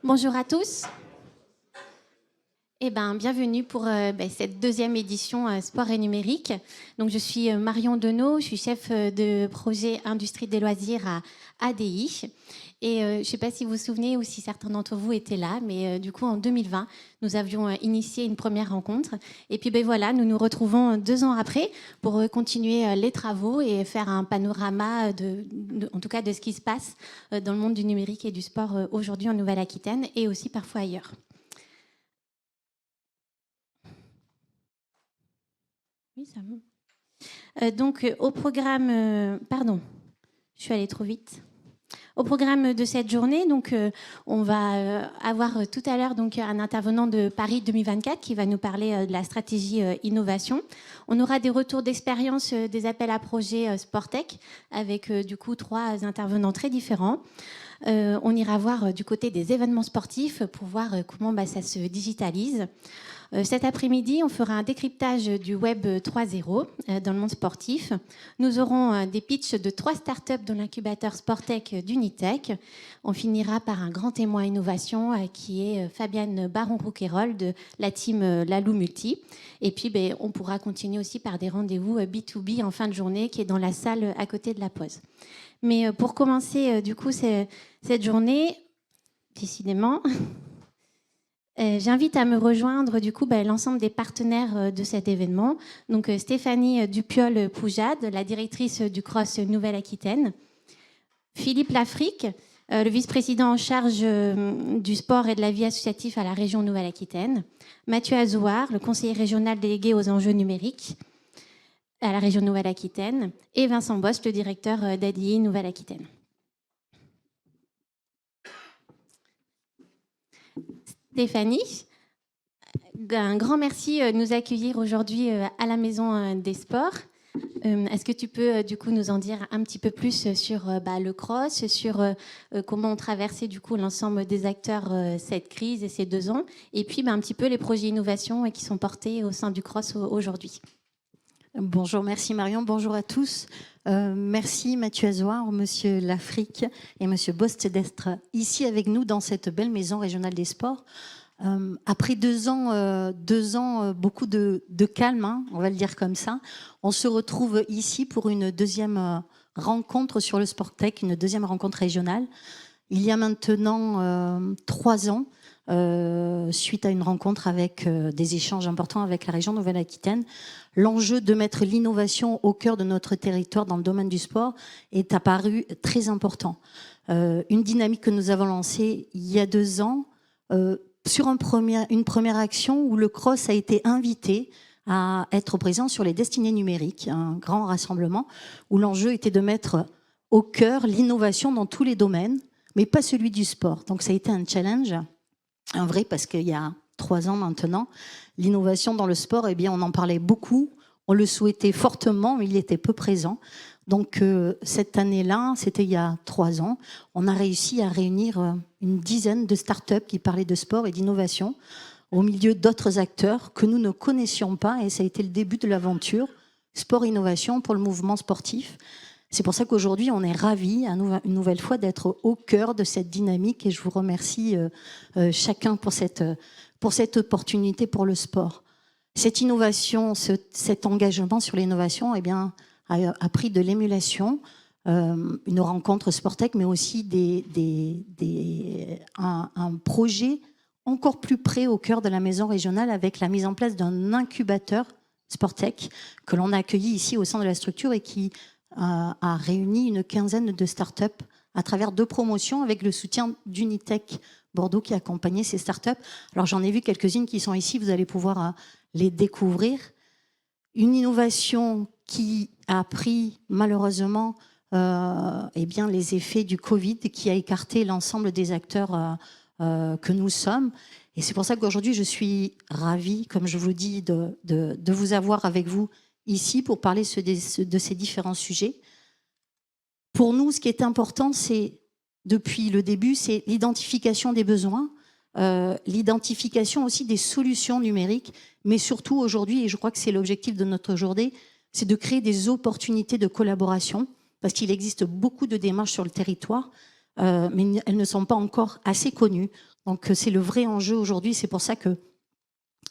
Bonjour à tous. Bienvenue pour cette deuxième édition Sport et numérique. Donc, je suis Marion Deneau, je suis chef de projet Industrie des loisirs à ADI. Et je ne sais pas si vous vous souvenez ou si certains d'entre vous étaient là, mais du coup, en 2020, nous avions initié une première rencontre. Et puis, voilà, nous nous retrouvons 2 ans après pour continuer les travaux et faire un panorama, en tout cas, de ce qui se passe dans le monde du numérique et du sport aujourd'hui en Nouvelle-Aquitaine et aussi parfois ailleurs. Oui, ça va. Au programme, pardon, je suis allée trop vite. Au programme de cette journée, on va avoir tout à l'heure un intervenant de Paris 2024 qui va nous parler de la stratégie innovation. On aura des retours d'expérience des appels à projets Sportec avec du coup 3 intervenants très différents. On ira voir du côté des événements sportifs pour voir comment ça se digitalise. Cet après-midi, on fera un décryptage du Web 3.0 dans le monde sportif. Nous aurons des pitchs de 3 startups dans l'incubateur Sportec d'Unitech. On finira par un grand témoin innovation qui est Fabienne Baron-Rouquayrol de la team Lalou Multi. Et puis, on pourra continuer aussi par des rendez-vous B2B en fin de journée qui est dans la salle à côté de la pause. Mais pour commencer, du coup, cette journée, décidément... J'invite à me rejoindre du coup l'ensemble des partenaires de cet événement. Donc Stéphanie Dupiol-Poujade, la directrice du CROSS Nouvelle-Aquitaine. Philippe Lafrique, le vice-président en charge du sport et de la vie associative à la région Nouvelle-Aquitaine. Mathieu Azouar, le conseiller régional délégué aux enjeux numériques à la région Nouvelle-Aquitaine. Et Vincent Bost, le directeur d'ADI Nouvelle-Aquitaine. Stéphanie, un grand merci de nous accueillir aujourd'hui à la Maison des Sports. Est-ce que tu peux du coup nous en dire un petit peu plus sur le CROSS, sur comment on traversait du coup l'ensemble des acteurs cette crise et ces 2 ans, et puis un petit peu les projets innovation qui sont portés au sein du CROSS aujourd'hui. Bonjour, merci Marion, bonjour à tous. Merci Mathieu Azouar, Monsieur Lafrique et Monsieur Bost d'être ici avec nous dans cette belle maison régionale des sports. Après 2 ans, beaucoup de calme, on va le dire comme ça, on se retrouve ici pour une deuxième rencontre sur le Sportec, une deuxième rencontre régionale. Il y a maintenant 3 ans, suite à une rencontre avec des échanges importants avec la région Nouvelle-Aquitaine, l'enjeu de mettre l'innovation au cœur de notre territoire dans le domaine du sport est apparu très important. Une dynamique que nous avons lancée il y a 2 ans sur une première action où le CROSS a été invité à être présent sur les destinées numériques, un grand rassemblement où l'enjeu était de mettre au cœur l'innovation dans tous les domaines, mais pas celui du sport. Donc ça a été un challenge, un vrai, parce qu'il y a 3 ans maintenant, l'innovation dans le sport, on en parlait beaucoup, on le souhaitait fortement, mais il était peu présent. Donc cette année-là, c'était il y a 3 ans, on a réussi à réunir une dizaine de startups qui parlaient de sport et d'innovation au milieu d'autres acteurs que nous ne connaissions pas, et ça a été le début de l'aventure sport-innovation pour le mouvement sportif. C'est pour ça qu'aujourd'hui, on est ravis une nouvelle fois d'être au cœur de cette dynamique, et je vous remercie chacun pour cette opportunité pour le sport. Cette innovation, cet engagement sur l'innovation a pris de l'émulation, une rencontre Sportec, mais aussi un projet encore plus près au cœur de la maison régionale avec la mise en place d'un incubateur Sportec que l'on a accueilli ici au sein de la structure et qui a réuni une quinzaine de startups à travers 2 promotions avec le soutien d'Unitech Bordeaux qui accompagnait ces startups. Alors j'en ai vu quelques-unes qui sont ici, vous allez pouvoir les découvrir. Une innovation qui a pris malheureusement les effets du Covid, qui a écarté l'ensemble des acteurs que nous sommes. Et c'est pour ça qu'aujourd'hui je suis ravie, comme je vous dis, de vous avoir avec vous ici pour parler de ces différents sujets. Pour nous, ce qui est important, c'est, depuis le début, c'est l'identification des besoins, l'identification aussi des solutions numériques, mais surtout aujourd'hui, et je crois que c'est l'objectif de notre journée, c'est de créer des opportunités de collaboration, parce qu'il existe beaucoup de démarches sur le territoire, mais elles ne sont pas encore assez connues. Donc c'est le vrai enjeu aujourd'hui. C'est pour ça que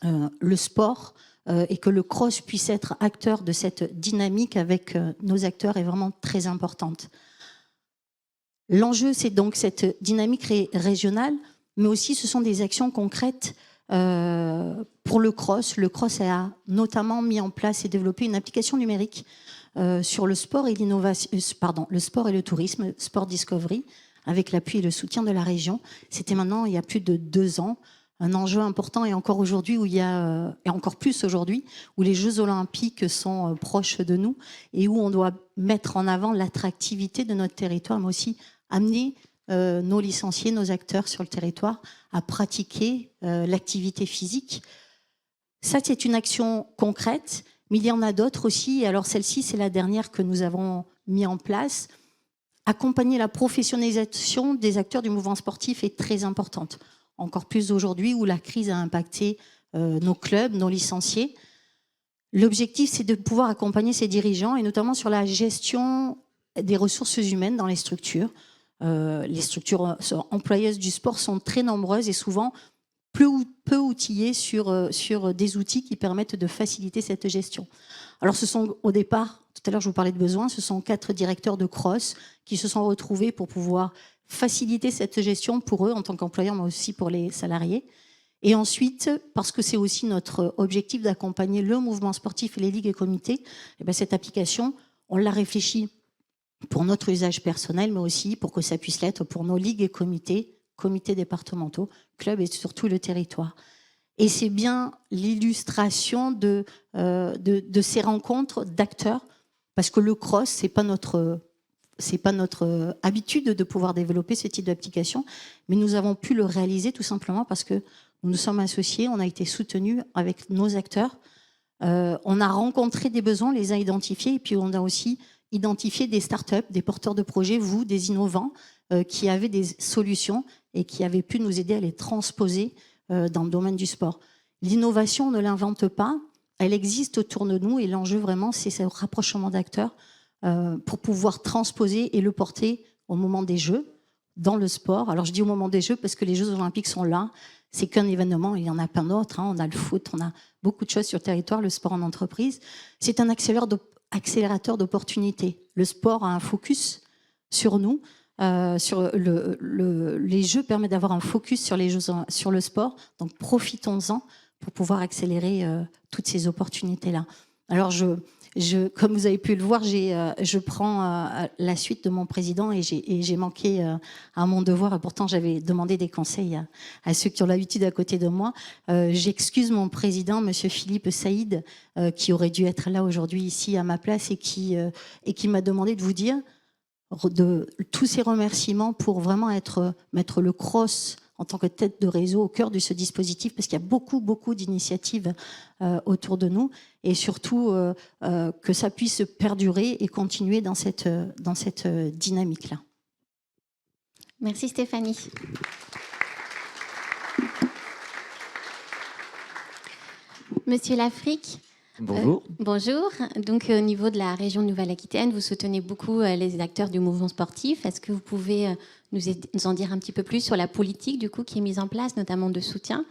le sport et que le cross puisse être acteur de cette dynamique avec nos acteurs est vraiment très importante. L'enjeu, c'est donc cette dynamique régionale, mais aussi ce sont des actions concrètes pour le cross. Le cross a notamment mis en place et développé une application numérique sur le sport et l'innovation, le sport et le tourisme, Sport Discovery, avec l'appui et le soutien de la région. C'était maintenant il y a plus de 2 ans. Un enjeu important et encore aujourd'hui où il y a et encore plus aujourd'hui où les Jeux Olympiques sont proches de nous et où on doit mettre en avant l'attractivité de notre territoire, mais aussi amener nos licenciés, nos acteurs sur le territoire à pratiquer l'activité physique. Ça, c'est une action concrète, mais il y en a d'autres aussi. Et alors celle-ci, c'est la dernière que nous avons mis en place. Accompagner la professionnalisation des acteurs du mouvement sportif est très importante. Encore plus aujourd'hui où la crise a impacté nos clubs, nos licenciés. L'objectif, c'est de pouvoir accompagner ces dirigeants et notamment sur la gestion des ressources humaines dans les structures. Les structures employeuses du sport sont très nombreuses et souvent peu outillées sur des outils qui permettent de faciliter cette gestion. Alors ce sont au départ, tout à l'heure je vous parlais de besoins, ce sont 4 directeurs de cross qui se sont retrouvés pour pouvoir faciliter cette gestion pour eux en tant qu'employeurs, mais aussi pour les salariés. Et ensuite, parce que c'est aussi notre objectif d'accompagner le mouvement sportif et les ligues et comités, et bien cette application, on l'a réfléchie pour notre usage personnel, mais aussi pour que ça puisse l'être pour nos ligues et comités départementaux, clubs et surtout le territoire. Et c'est bien l'illustration de ces rencontres d'acteurs, parce que le cross, c'est pas notre habitude de pouvoir développer ce type d'application, mais nous avons pu le réaliser tout simplement parce que nous nous sommes associés, on a été soutenus avec nos acteurs, on a rencontré des besoins, on les a identifiés, et puis on a aussi identifié des startups, des porteurs de projets, vous, des innovants, qui avaient des solutions et qui avaient pu nous aider à les transposer dans le domaine du sport. L'innovation, on ne l'invente pas, elle existe autour de nous, et l'enjeu vraiment, c'est ce rapprochement d'acteurs pour pouvoir transposer et le porter au moment des Jeux, dans le sport. Alors je dis au moment des Jeux parce que les Jeux Olympiques sont là, c'est qu'un événement, il y en a plein d'autres, on a le foot, on a beaucoup de choses sur le territoire, le sport en entreprise. C'est un accélérateur d'opportunités. Le sport a un focus sur nous, les Jeux permettent d'avoir un focus sur le sport, donc profitons-en pour pouvoir accélérer toutes ces opportunités-là. Alors comme vous avez pu le voir, je prends la suite de mon président et j'ai manqué à mon devoir, et pourtant j'avais demandé des conseils à ceux qui ont l'habitude à côté de moi. J'excuse mon président, monsieur Philippe Saïd, qui aurait dû être là aujourd'hui ici à ma place et qui m'a demandé de vous dire tous ces remerciements pour vraiment mettre le cross en tant que tête de réseau au cœur de ce dispositif, parce qu'il y a beaucoup d'initiatives autour de nous, et surtout que ça puisse perdurer et continuer dans cette dynamique-là. Merci Stéphanie. Monsieur Lafrique. Bonjour. Bonjour. Donc, au niveau de la région de Nouvelle-Aquitaine, vous soutenez beaucoup les acteurs du mouvement sportif. Est-ce que vous pouvez nous en dire un petit peu plus sur la politique du coup, qui est mise en place, notamment de soutien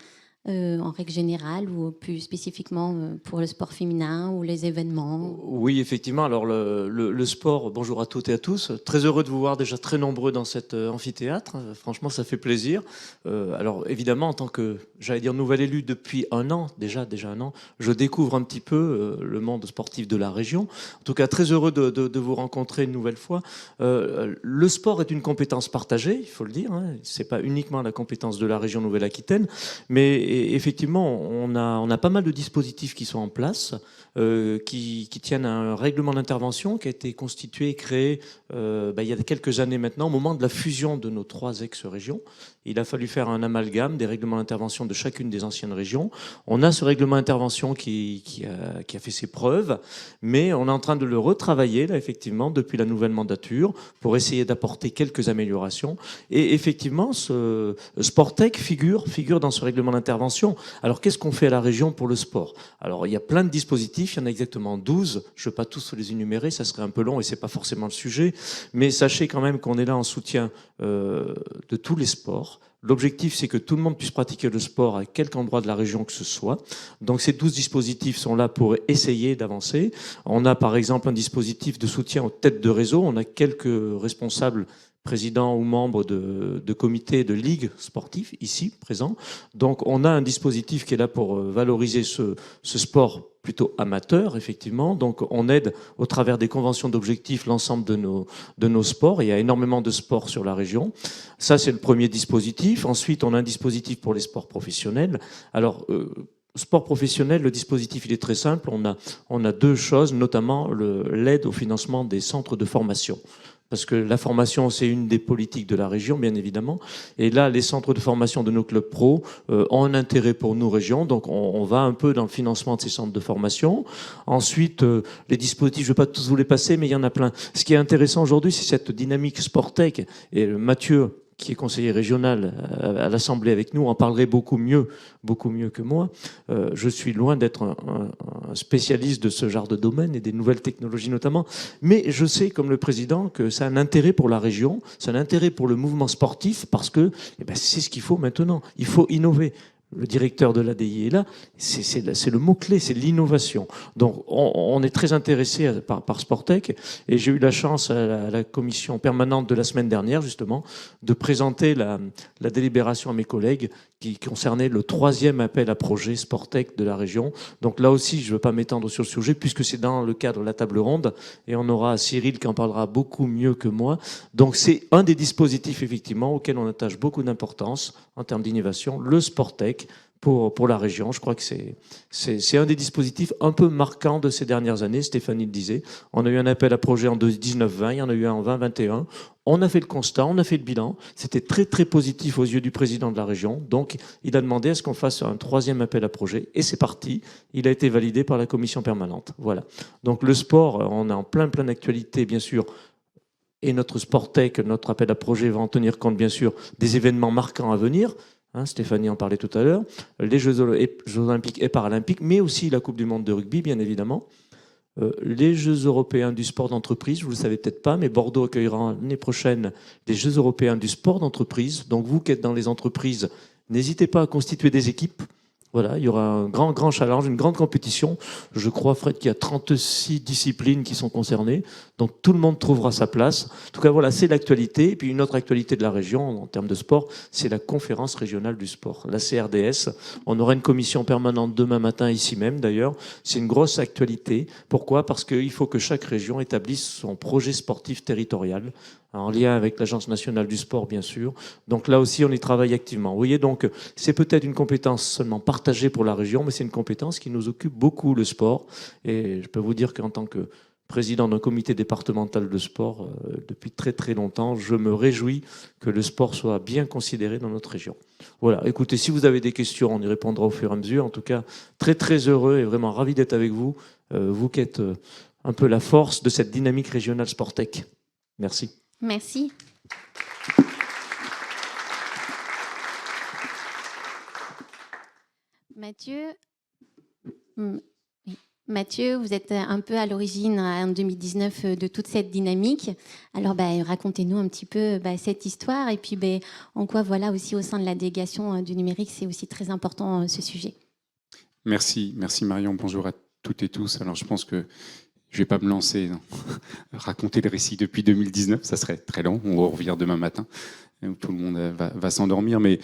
en règle générale ou plus spécifiquement pour le sport féminin ou les événements? Oui, effectivement. Alors, le sport, bonjour à toutes et à tous. Très heureux de vous voir déjà très nombreux dans cet amphithéâtre. Franchement, ça fait plaisir. Alors, évidemment, en tant que, j'allais dire, nouvel élu depuis un an, déjà un an, je découvre un petit peu le monde sportif de la région. En tout cas, très heureux de vous rencontrer une nouvelle fois. Le sport est une compétence partagée, il faut le dire. C'est pas uniquement la compétence de la région Nouvelle-Aquitaine, mais effectivement, on a pas mal de dispositifs qui sont en place, qui tiennent à un règlement d'intervention qui a été constitué et créé il y a quelques années maintenant, au moment de la fusion de nos 3 ex-régions. il a fallu faire un amalgame des règlements d'intervention de chacune des anciennes régions. On a ce règlement d'intervention qui a fait ses preuves, mais on est en train de le retravailler, là, effectivement, depuis la nouvelle mandature, pour essayer d'apporter quelques améliorations. Et effectivement, ce Sportec figure dans ce règlement d'intervention. Alors, qu'est-ce qu'on fait à la région pour le sport? Alors, il y a plein de dispositifs, il y en a exactement 12. Je ne vais pas tous les énumérer, ça serait un peu long et ce n'est pas forcément le sujet. Mais sachez quand même qu'on est là en soutien de tous les sports. L'objectif, c'est que tout le monde puisse pratiquer le sport à quelque endroit de la région que ce soit. Donc ces 12 dispositifs sont là pour essayer d'avancer. On a par exemple un dispositif de soutien aux têtes de réseau. On a quelques responsables, présidents ou membres de comités de ligues sportives ici présents. Donc on a un dispositif qui est là pour valoriser ce sport plutôt amateur, effectivement. Donc on aide au travers des conventions d'objectifs l'ensemble de nos sports. Il y a énormément de sports sur la région. Ça, c'est le premier dispositif. Ensuite, on a un dispositif pour les sports professionnels. Alors, sport professionnel, le dispositif, il est très simple. On a deux choses, notamment l'aide au financement des centres de formation. Parce que la formation, c'est une des politiques de la région, bien évidemment. Et là, les centres de formation de nos clubs pro ont un intérêt pour nos régions. Donc, on va un peu dans le financement de ces centres de formation. Ensuite, les dispositifs, je ne vais pas tous vous les passer, mais il y en a plein. Ce qui est intéressant aujourd'hui, c'est cette dynamique Sportec. Et Mathieu, qui est conseiller régional à l'Assemblée avec nous, en parlerait beaucoup mieux que moi. Je suis loin d'être un spécialiste de ce genre de domaine et des nouvelles technologies notamment, mais je sais, comme le président, que ça a un intérêt pour la région, ça a un intérêt pour le mouvement sportif, parce que c'est ce qu'il faut maintenant. Il faut innover. Le directeur de l'ADI est là, c'est le mot-clé, c'est l'innovation. Donc on est très intéressé par Sportec, et j'ai eu la chance à la commission permanente de la semaine dernière, justement, de présenter la délibération à mes collègues qui concernait le 3e appel à projet Sportec de la région. Donc là aussi, je ne veux pas m'étendre sur le sujet, puisque c'est dans le cadre de la table ronde, et on aura Cyril qui en parlera beaucoup mieux que moi. Donc c'est un des dispositifs, effectivement, auxquels on attache beaucoup d'importance en termes d'innovation, le Sportec, pour la région. Je crois que c'est un des dispositifs un peu marquants de ces dernières années. Stéphanie le disait. On a eu un appel à projet en 19-20, il y en a eu un en 20-21. On a fait le constat, on a fait le bilan. C'était très, très positif aux yeux du président de la région. Donc, il a demandé à ce qu'on fasse un 3e appel à projet. Et c'est parti. Il a été validé par la commission permanente. Voilà. Donc, le sport, on est en plein d'actualité, bien sûr. Et notre Sportec, notre appel à projet va en tenir compte, bien sûr, des événements marquants à venir. Stéphanie en parlait tout à l'heure, les Jeux olympiques et paralympiques, mais aussi la Coupe du monde de rugby, bien évidemment. Les Jeux européens du sport d'entreprise, vous ne le savez peut-être pas, mais Bordeaux accueillera l'année prochaine les Jeux européens du sport d'entreprise. Donc vous qui êtes dans les entreprises, n'hésitez pas à constituer des équipes. Voilà, il y aura un grand challenge, une grande compétition. Je crois, Fred, qu'il y a 36 disciplines qui sont concernées. Donc tout le monde trouvera sa place. En tout cas, voilà, c'est l'actualité. Et puis une autre actualité de la région en termes de sport, c'est la conférence régionale du sport, la CRDS. On aura une commission permanente demain matin, ici même d'ailleurs. C'est une grosse actualité. Pourquoi? Parce qu'il faut que chaque région établisse son projet sportif territorial, en lien avec l'Agence nationale du sport, bien sûr. Donc là aussi, on y travaille activement. Vous voyez, donc c'est peut-être une compétence seulement partagée pour la région, mais c'est une compétence qui nous occupe beaucoup, le sport. Et je peux vous dire qu'en tant que président d'un comité départemental de sport, depuis très très longtemps, je me réjouis que le sport soit bien considéré dans notre région. Voilà, écoutez, si vous avez des questions, on y répondra au fur et à mesure. En tout cas, très très heureux et vraiment ravi d'être avec vous, vous qui êtes un peu la force de cette dynamique régionale Sportec. Merci. Merci. Mathieu, vous êtes un peu à l'origine, en 2019, de toute cette dynamique. Alors, racontez-nous un petit peu cette histoire et puis en quoi, voilà, aussi au sein de la délégation du numérique, c'est aussi très important ce sujet. Merci Marion. Bonjour à toutes et tous. Alors, je pense que je ne vais pas me lancer dans raconter le récit depuis 2019, ça serait très long, on va revenir demain matin, où tout le monde va s'endormir, mais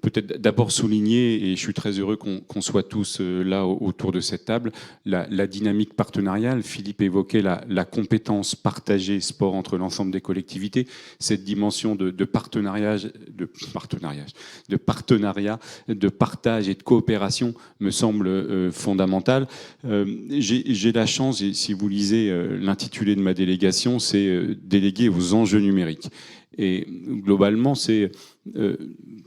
peut-être d'abord souligner, et je suis très heureux qu'on soit tous là autour de cette table, la dynamique partenariale. Philippe évoquait la compétence partagée sport entre l'ensemble des collectivités, cette dimension de partenariat, de partage et de coopération me semble fondamentale. J'ai la chance, et si vous lisez l'intitulé de ma délégation, c'est délégué aux enjeux numériques. Et globalement, c'est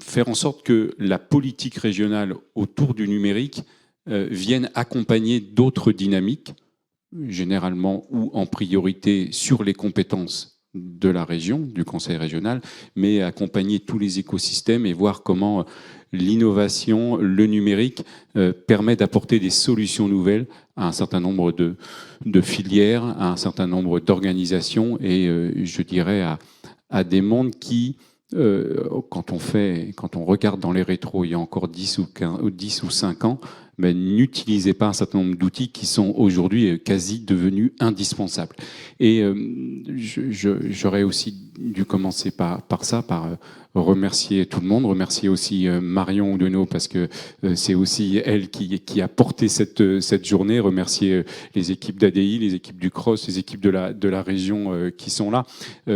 faire en sorte que la politique régionale autour du numérique vienne accompagner d'autres dynamiques, généralement ou en priorité sur les compétences de la région, du conseil régional, mais accompagner tous les écosystèmes et voir comment l'innovation, le numérique permet d'apporter des solutions nouvelles à un certain nombre de filières, à un certain nombre d'organisations et je dirais à des mondes qui, quand on regarde dans les rétros il y a encore 10 ou 5 ans, mais n'utilisez pas un certain nombre d'outils qui sont aujourd'hui quasi devenus indispensables. Et j'aurais aussi dû commencer par ça, par remercier tout le monde, remercier aussi Marion Oudéno parce que c'est aussi elle qui a porté cette journée, remercier les équipes d'ADI, les équipes du CROSS, les équipes de la région qui sont là.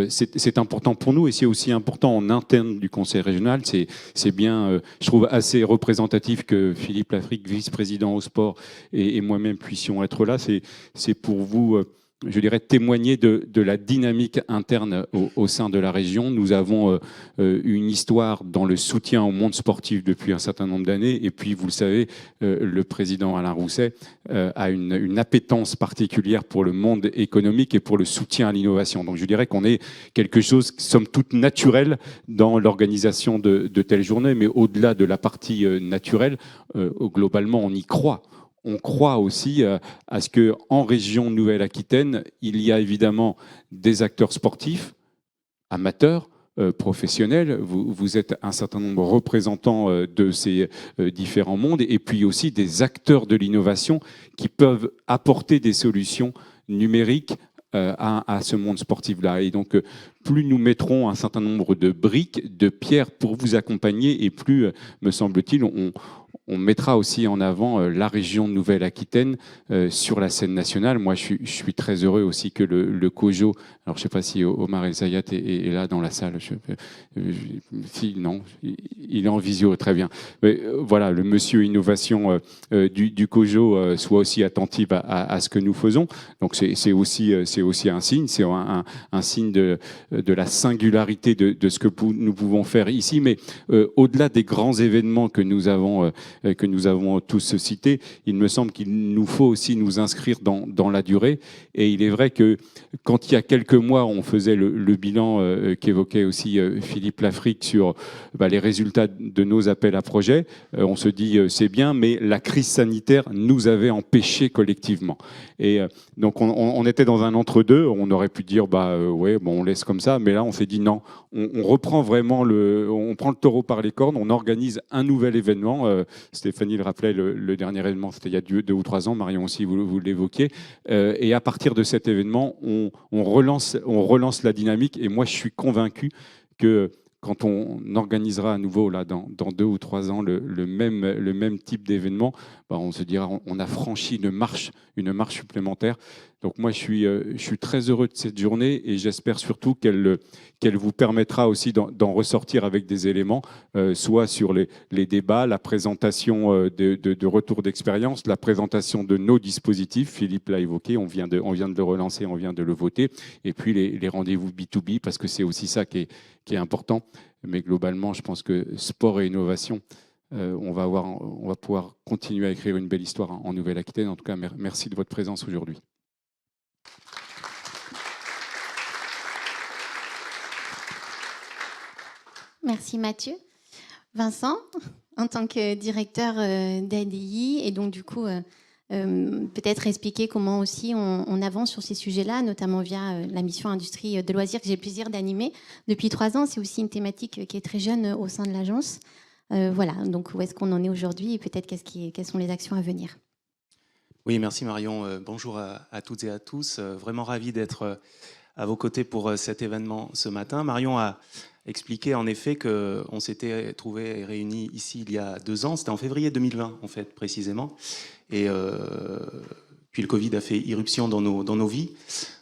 C'est important pour nous et c'est aussi important en interne du conseil régional. C'est bien, je trouve, assez représentatif que Philippe Lafrique, vice-président au sport, et moi-même puissions être là. C'est pour vous... je dirais, témoigner de la dynamique interne au sein de la région. Nous avons une histoire dans le soutien au monde sportif depuis un certain nombre d'années. Et puis, vous le savez, le président Alain Rousset a une appétence particulière pour le monde économique et pour le soutien à l'innovation. Donc, je dirais qu'on est quelque chose, somme toute, naturel dans l'organisation de telles journées. Mais au-delà de la partie naturelle, globalement, on y croit. On croit aussi à ce qu'en région Nouvelle-Aquitaine, il y a évidemment des acteurs sportifs, amateurs, professionnels. Vous êtes un certain nombre de représentants de ces différents mondes et puis aussi des acteurs de l'innovation qui peuvent apporter des solutions numériques à ce monde sportif-là. Et donc, plus nous mettrons un certain nombre de briques, de pierres pour vous accompagner et plus, me semble-t-il, on mettra aussi en avant la région de Nouvelle-Aquitaine sur la scène nationale. Moi, je suis très heureux aussi que le COJO, alors je ne sais pas si Omar El Zayat est là dans la salle, si, non, il est en visio, très bien. Mais, voilà, le monsieur innovation du COJO soit aussi attentif à ce que nous faisons. Donc c'est aussi un signe, c'est un signe de la singularité de ce que nous pouvons faire ici. Mais au-delà des grands événements que nous avons tous cités, il me semble qu'il nous faut aussi nous inscrire dans la durée. Et il est vrai que quand il y a quelques mois, on faisait le bilan qu'évoquait aussi Philippe Lafrique sur les résultats de nos appels à projets, on se dit c'est bien, mais la crise sanitaire nous avait empêchés collectivement. Et donc on était dans un entre-deux, on aurait pu dire ouais, bon, on laisse comme ça, mais là on s'est dit non, on reprend vraiment on prend le taureau par les cornes, on organise un nouvel événement. Stéphanie le rappelait, le dernier événement, c'était il y a 2 ou 3 ans, Marion aussi, vous l'évoquiez. Et à partir de cet événement, on relance la dynamique. Et moi, je suis convaincu que quand on organisera à nouveau, là, dans 2 ou 3 ans, le même type d'événement, on se dira on a franchi une marche supplémentaire. Donc moi, je suis très heureux de cette journée et j'espère surtout qu'elle vous permettra aussi d'en ressortir avec des éléments, soit sur les débats, la présentation de retour d'expérience, la présentation de nos dispositifs. Philippe l'a évoqué, on vient de le relancer, on vient de le voter. Et puis les rendez-vous B2B, parce que c'est aussi ça qui est important. Mais globalement, je pense que sport et innovation, on va pouvoir continuer à écrire une belle histoire en Nouvelle-Aquitaine. En tout cas, merci de votre présence aujourd'hui. Merci Mathieu. Vincent, en tant que directeur d'ADI, et donc du coup, peut-être expliquer comment aussi on avance sur ces sujets-là, notamment via la mission industrie de loisirs que j'ai le plaisir d'animer depuis 3 ans. C'est aussi une thématique qui est très jeune au sein de l'agence. Voilà, donc où est-ce qu'on en est aujourd'hui et peut-être quelles sont les actions à venir. Oui, merci Marion. Bonjour à toutes et à tous. Vraiment ravi d'être à vos côtés pour cet événement ce matin. Marion a expliqué en effet qu'on s'était trouvé et réunis ici il y a 2 ans. C'était en février 2020 en fait précisément. Et puis le Covid a fait irruption dans nos vies.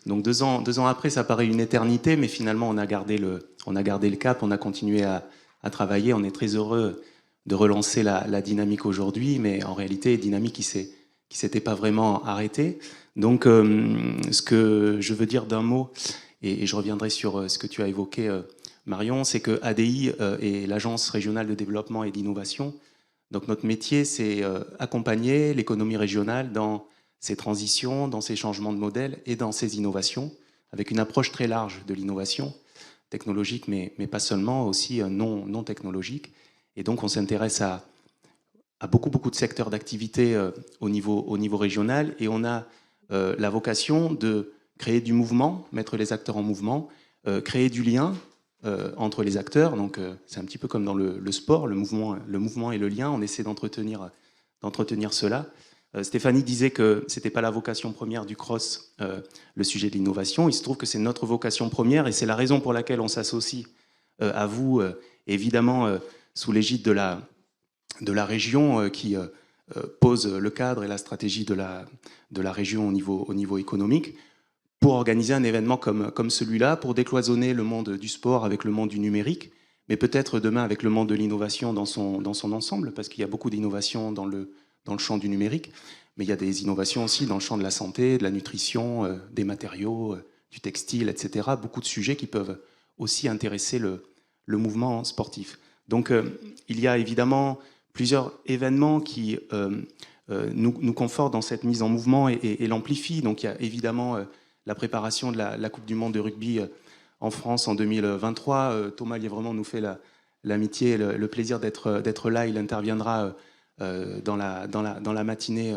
Donc 2 ans après, ça paraît une éternité, mais finalement on a gardé le cap, on a continué à travailler. On est très heureux de relancer la dynamique aujourd'hui, mais en réalité, dynamique qui s'était pas vraiment arrêtée. Donc, ce que je veux dire d'un mot, et je reviendrai sur ce que tu as évoqué, Marion, c'est que ADI est l'Agence régionale de développement et d'innovation. Donc notre métier, c'est accompagner l'économie régionale dans ses transitions, dans ses changements de modèle et dans ses innovations, avec une approche très large de l'innovation technologique, mais pas seulement, aussi non technologique. Et donc on s'intéresse à beaucoup de secteurs d'activité au niveau régional, et on a la vocation de créer du mouvement, mettre les acteurs en mouvement, créer du lien entre les acteurs. Donc c'est un petit peu comme dans le sport, le mouvement et le lien, on essaie d'entretenir cela. Stéphanie disait que ce n'était pas la vocation première du CROSS, le sujet de l'innovation. Il se trouve que c'est notre vocation première, et c'est la raison pour laquelle on s'associe à vous, évidemment sous l'égide de la région qui pose le cadre et la stratégie de la région au niveau économique, pour organiser un événement comme celui-là, pour décloisonner le monde du sport avec le monde du numérique, mais peut-être demain avec le monde de l'innovation dans son ensemble, parce qu'il y a beaucoup d'innovations dans le champ du numérique, mais il y a des innovations aussi dans le champ de la santé, de la nutrition, des matériaux, du textile, etc. Beaucoup de sujets qui peuvent aussi intéresser le mouvement sportif. Donc il y a évidemment plusieurs événements qui nous confortent dans cette mise en mouvement et l'amplifient. Donc il y a évidemment la préparation de la Coupe du Monde de rugby en France en 2023. Thomas Lièvremont nous fait l'amitié et le plaisir d'être là. Il interviendra dans la matinée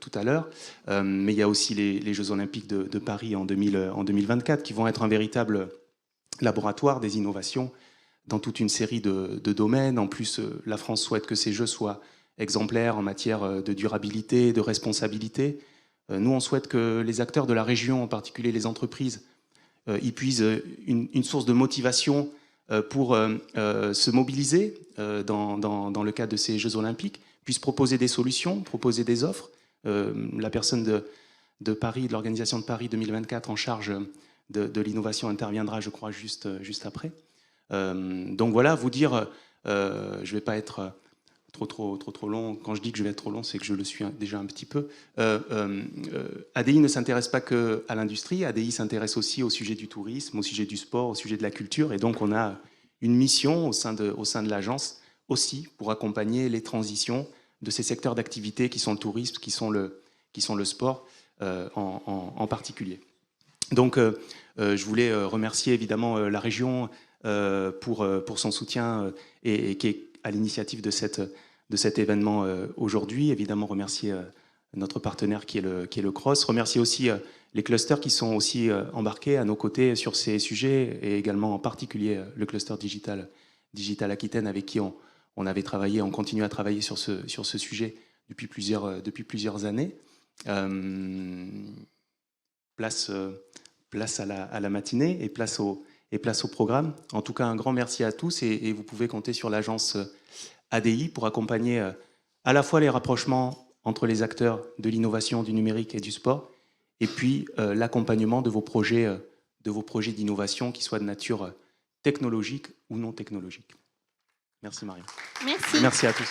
tout à l'heure. Mais il y a aussi les Jeux Olympiques de Paris en 2024 qui vont être un véritable laboratoire des innovations dans toute une série de domaines. En plus, la France souhaite que ces Jeux soient exemplaires en matière de durabilité, de responsabilité. Nous, on souhaite que les acteurs de la région, en particulier les entreprises, y puisent une source de motivation pour se mobiliser dans le cadre de ces Jeux Olympiques, puissent proposer des solutions, proposer des offres. La personne de Paris, de l'organisation de Paris 2024 en charge de l'innovation interviendra, je crois, juste après. Donc voilà, vous dire, je ne vais pas être trop long. Quand je dis que je vais être trop long, c'est que je le suis déjà un petit peu. ADI ne s'intéresse pas qu'à l'industrie. ADI s'intéresse aussi au sujet du tourisme, au sujet du sport, au sujet de la culture. Et donc on a une mission au sein de l'agence aussi pour accompagner les transitions de ces secteurs d'activité qui sont le tourisme, qui sont le sport en particulier. Donc je voulais remercier évidemment la région pour son soutien et qui est à l'initiative de cet événement aujourd'hui. Évidemment, remercier notre partenaire qui est le CROSS. Remercier aussi les clusters qui sont aussi embarqués à nos côtés sur ces sujets, et également en particulier le cluster Digital Aquitaine, avec qui on avait travaillé, on continue à travailler sur ce sujet depuis plusieurs années. Place à la matinée et place au programme. En tout cas, un grand merci à tous, et vous pouvez compter sur l'agence ADI pour accompagner à la fois les rapprochements entre les acteurs de l'innovation, du numérique et du sport, et puis l'accompagnement de vos projets d'innovation, qui soient de nature technologique ou non technologique. Merci Marion. Merci. Merci à tous.